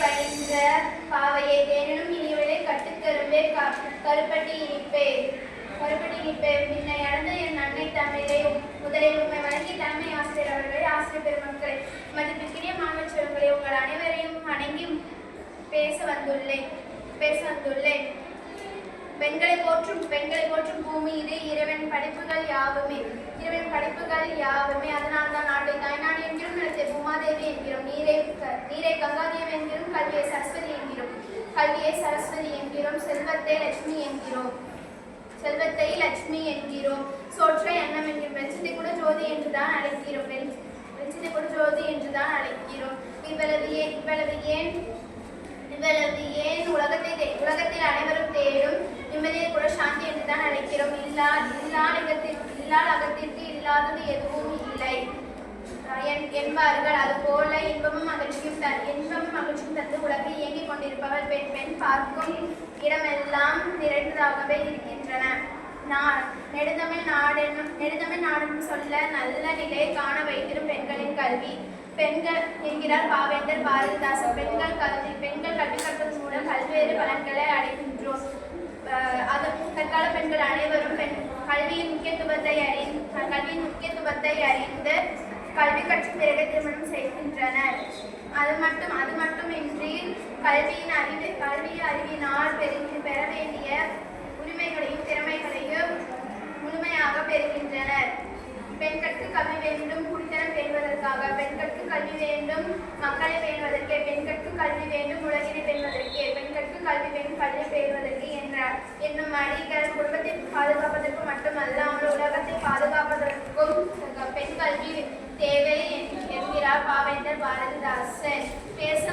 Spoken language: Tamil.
பயின்ற பாவையை தேனினும் இனியவளே கட்டுக்கரும்பே கருப்பட்டி இனிப்பே பின்னை அடைந்த என் அன்னை தமிழை முதலில் உண்மை வழங்கி தலைமை ஆசிரியர் அவர்களை ஆசிரியர் பெருமக்களை மதிப்பிற்கினிய மாணவ செல்வங்களை உங்கள் அனைவரையும் வணங்கி பேச வந்துள்ளேன். பெண்களை போற்றும் பூமி இது இறைவன் படைப்புகள் யாவுமே அதனால் தான் நாட்டை தாய்நாடு என்கிறோம், நிலத்தை பூமாதேவி என்கிறோம், நீரை கங்காதேவி என்கிறோம், கல்வியை சரஸ்வதி என்கிறோம், செல்வத்தை லட்சுமி என்கிறோம், சோற்றை அன்னம் என்கிறோம், வெளிச்சத்தை கூட ஜோதி என்றுதான் அழைக்கிறோம். இவ்வளவு ஏன் உலகத்தில் அனைவரும் தேடும் நிம்மதியை கூட சாந்தி என்றுதான் அழைக்கிறோம். இல்லாத அகத்திற்கு இல்லாதது எதுவும் இல்லை என்பார்கள். அதுபோல இன்பமும் மகிழ்ச்சியும் தந்து உலகில் இயங்கிக் கொண்டிருப்பவள் பெண் பார்க்கும் இடமெல்லாம் நிறைந்ததாகவே இருக்கின்றன. நெடுந்தமிழ் நாடெனும் சொல்ல நல்ல நிலையை காண வைத்திடும் பெண்களின் கல்வி. பெண்கள் என்கிறார் பாவேந்தர் பாரதிதாசன். பெண்கள் கல்வி கற்பதன் மூலம் பல்வேறு பலன்களை அடைகின்றோம். தற்கால பெண்கள் அனைவரும் கல்வியின் முக்கியத்துவத்தை அறிந்து கல்வி கற்ற பிறகு திருமணம் செய்கின்றனர். அது மட்டுமின்றி கல்வி அறிவினால் பெற வேண்டிய உரிமைகளையும் திறமைகளையும் முழுமையாக பெறுகின்றனர். பெண்களுக்கு கல்வி வேண்டும் குடித்தனம் பேணுவதற்காக, பெண்களுக்கு கல்வி வேண்டும் மக்களை பேணுவதற்கே, பெண்களுக்கு கல்வி வேண்டும் உலகினை பேணுவதற்கே, பெண்களுக்கு கல்வி வேண்டும் கல்வி பேணுவதற்கு என்னும் அடிகள் குடும்பத்தை பாதுகாப்பதற்கு மட்டுமல்லாமல் உலகத்தை பாதுகாப்பதற்கும் பெண் கல்வி தேவை என்கிறார் பாவேந்தர் பாரதிதாசன். பேச